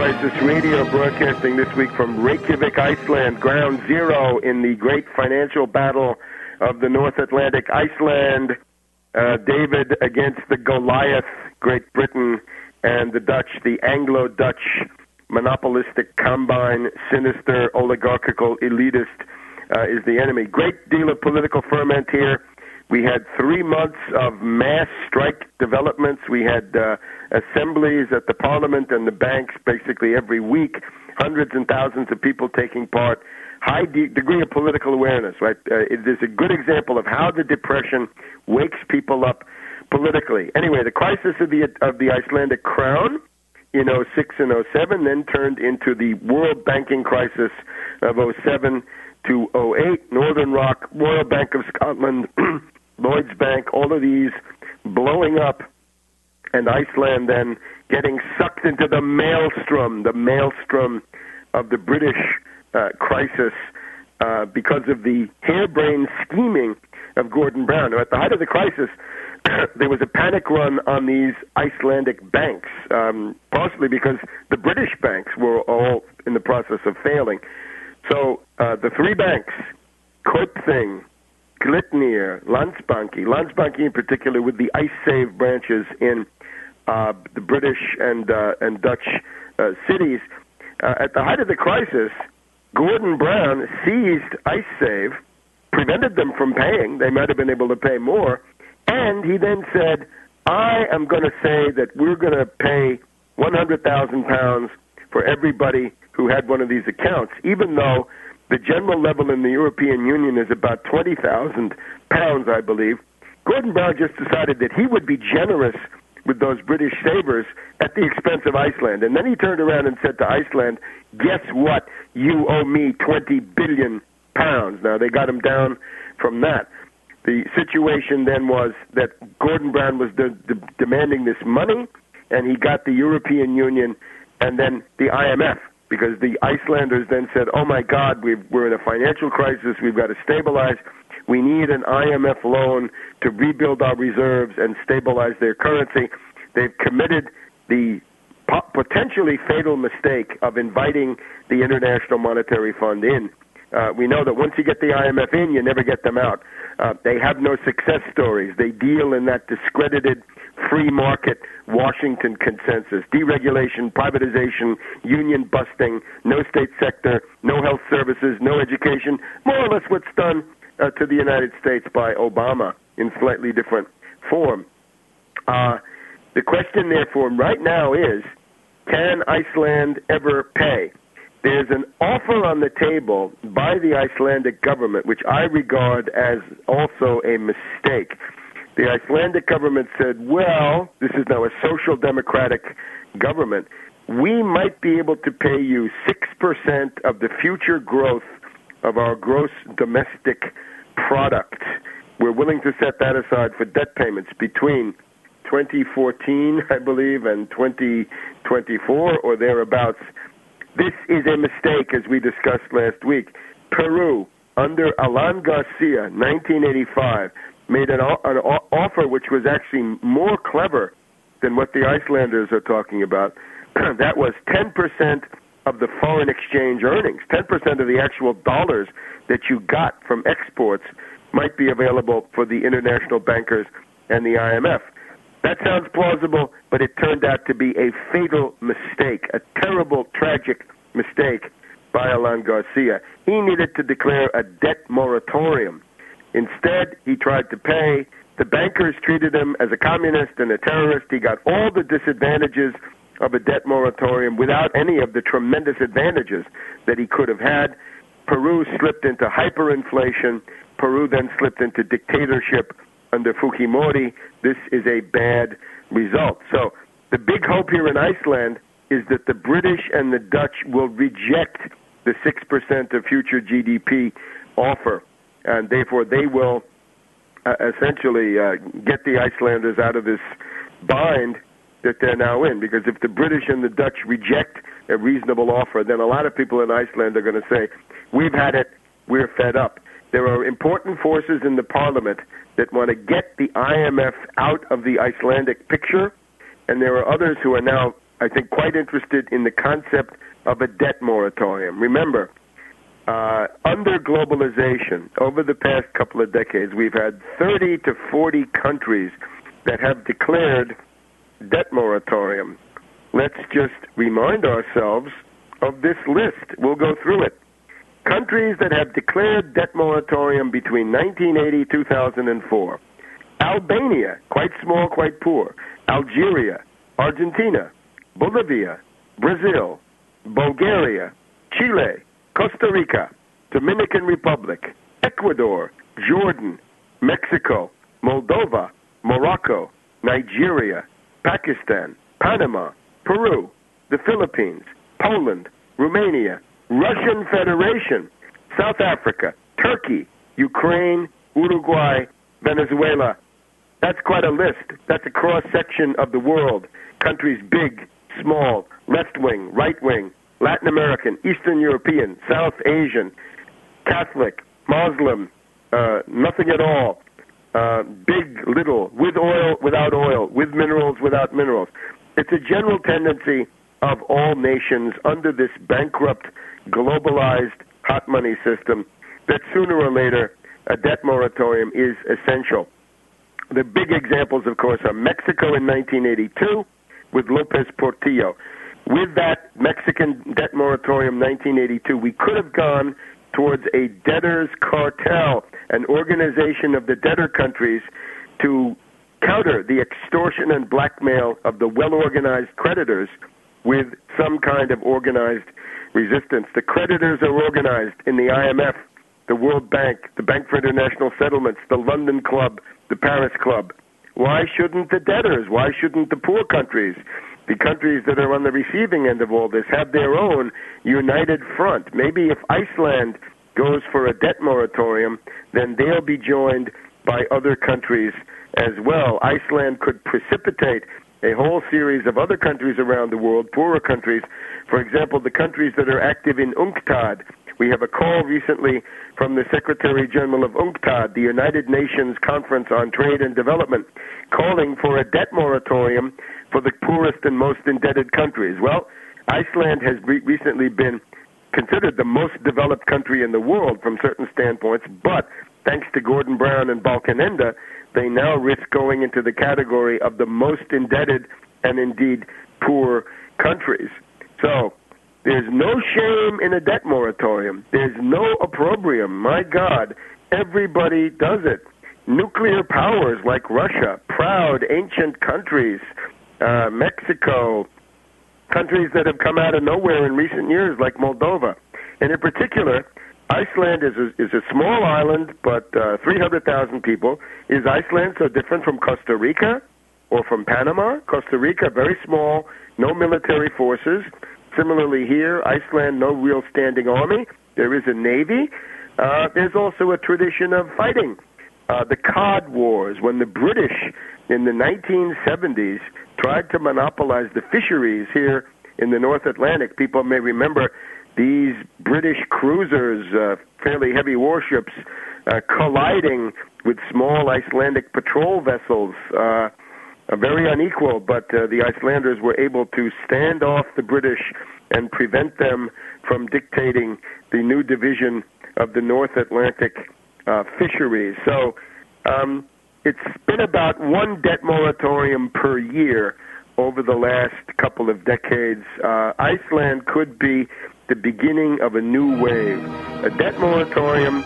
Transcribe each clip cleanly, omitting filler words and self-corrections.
Crisis Radio, broadcasting this week from Reykjavik, Iceland, ground zero in the great financial battle of the North Atlantic. Iceland, David against the Goliath, Great Britain, and the Dutch, the Anglo-Dutch monopolistic combine, sinister, oligarchical, elitist is the enemy. Great deal of political ferment here. We had 3 months of mass strike developments. We had assemblies at the parliament and the banks basically every week, hundreds and thousands of people taking part, high degree of political awareness, right? It is a good example of how the Depression wakes people up politically. Anyway, the crisis of the Icelandic crown in 06 and 07 then turned into the world banking crisis of 07 to 08, Northern Rock, Royal Bank of Scotland, Lloyds Bank, all of these blowing up, and Iceland then getting sucked into the maelstrom of the British crisis because of the harebrained scheming of Gordon Brown. Now, at the height of the crisis, there was a panic run on these Icelandic banks, possibly because the British banks were all in the process of failing. So the three banks, Kaupthing, Glitnir, Landsbanki in particular, with the IceSave branches in the British and Dutch cities. At the height of the crisis, Gordon Brown seized IceSave, prevented them from paying. They might have been able to pay more. And he then said, I am going to say that we're going to pay £100,000 for everybody who had one of these accounts, even though the general level in the European Union is about £20,000, I believe. Gordon Brown just decided that he would be generous with those British savers at the expense of Iceland. And then he turned around and said to Iceland, guess what? You owe me £20 billion. Now, they got him down from that. The situation then was that Gordon Brown was demanding this money, and he got the European Union and then the IMF, because the Icelanders then said, oh, my God, we're in a financial crisis. We've got to stabilize. We need an IMF loan to rebuild our reserves and stabilize their currency. They've committed the potentially fatal mistake of inviting the International Monetary Fund in. We know that once you get the IMF in, you never get them out. They have no success stories. They deal in that discredited free market Washington consensus: deregulation, privatization, union busting, no state sector, no health services, no education, more or less what's done to the United States by Obama in slightly different form. The question, therefore, right now is, can Iceland ever pay? There's an offer on the table by the Icelandic government, which I regard as also a mistake. The Icelandic government said, well, this is now a social democratic government, we might be able to pay you 6% of the future growth of our gross domestic product. We're willing to set that aside for debt payments between 2014, I believe, and 2024 or thereabouts. This is a mistake, as we discussed last week. Peru, under Alan Garcia, 1985, made an offer which was actually more clever than what the Icelanders are talking about. That was 10% of the foreign exchange earnings, 10% of the actual dollars that you got from exports might be available for the international bankers and the IMF. That sounds plausible, but it turned out to be a fatal mistake, a terrible, tragic mistake by Alan Garcia. He needed to declare a debt moratorium. Instead, he tried to pay. The bankers treated him as a communist and a terrorist. He got all the disadvantages of a debt moratorium without any of the tremendous advantages that he could have had. Peru slipped into hyperinflation. Peru then slipped into dictatorship under Fujimori. This is a bad result. So the big hope here in Iceland is that the British and the Dutch will reject the 6% of future GDP offer, and therefore they will essentially get the Icelanders out of this bind that they're now in. Because if the British and the Dutch reject a reasonable offer, then a lot of people in Iceland are going to say, we've had it, we're fed up. There are important forces in the parliament that want to get the IMF out of the Icelandic picture, and there are others who are now I think, quite interested in the concept of a debt moratorium. Remember, under globalization, over the past couple of decades, we've had 30 to 40 countries that have declared debt moratorium. Let's just remind ourselves of this list. We'll go through it. Countries that have declared debt moratorium between 1980 and 2004. Albania, quite small, quite poor. Algeria, Argentina, Bolivia, Brazil, Bulgaria, Chile, Costa Rica, Dominican Republic, Ecuador, Jordan, Mexico, Moldova, Morocco, Nigeria, Pakistan, Panama, Peru, the Philippines, Poland, Romania, Russian Federation, South Africa, Turkey, Ukraine, Uruguay, Venezuela. That's quite a list. That's a cross-section of the world. Countries big, small, left-wing, right-wing, Latin American, Eastern European, South Asian, Catholic, Muslim, nothing at all, big, little, with oil, without oil, with minerals, without minerals. It's a general tendency of all nations under this bankrupt, globalized hot money system that sooner or later a debt moratorium is essential. The big examples, of course, are Mexico in 1982 with Lopez Portillo. With that Mexican debt moratorium 1982, we could have gone towards a debtors cartel, an organization of the debtor countries to counter the extortion and blackmail of the well-organized creditors with some kind of organized resistance. The creditors are organized in the IMF, the World Bank, the Bank for International Settlements, the London Club, the Paris Club. Why shouldn't the debtors, why shouldn't the poor countries, the countries that are on the receiving end of all this, have their own united front? Maybe if Iceland goes for a debt moratorium, then they'll be joined by other countries as well. Iceland could precipitate a whole series of other countries around the world, poorer countries. For example, the countries that are active in UNCTAD. We have a call recently from the Secretary General of UNCTAD, the United Nations Conference on Trade and Development, calling for a debt moratorium for the poorest and most indebted countries. Well, Iceland has recently been considered the most developed country in the world from certain standpoints, but thanks to Gordon Brown and Balkenende, they now risk going into the category of the most indebted and indeed poor countries. So there's no shame in a debt moratorium. There's no opprobrium. My God, everybody does it. Nuclear powers like Russia, proud, ancient countries, Mexico, countries that have come out of nowhere in recent years like Moldova. And in particular, Iceland is a small island, but 300,000 people. Is Iceland so different from Costa Rica or from Panama? Costa Rica, very small, no military forces. Similarly here, Iceland, no real standing army. There is a navy. There's also a tradition of fighting. The Cod Wars, when the British in the 1970s tried to monopolize the fisheries here in the North Atlantic. People may remember these British cruisers, fairly heavy warships, colliding with small Icelandic patrol vessels, very unequal, but the Icelanders were able to stand off the British and prevent them from dictating the new division of the North Atlantic fisheries. So it's been about one debt moratorium per year over the last couple of decades. Iceland could be the beginning of a new wave, a debt moratorium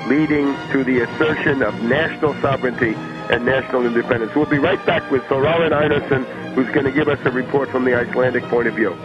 leading to the assertion of national sovereignty and national independence. We'll be right back with Þórarinn Einarsson, who's going to give us a report from the Icelandic point of view.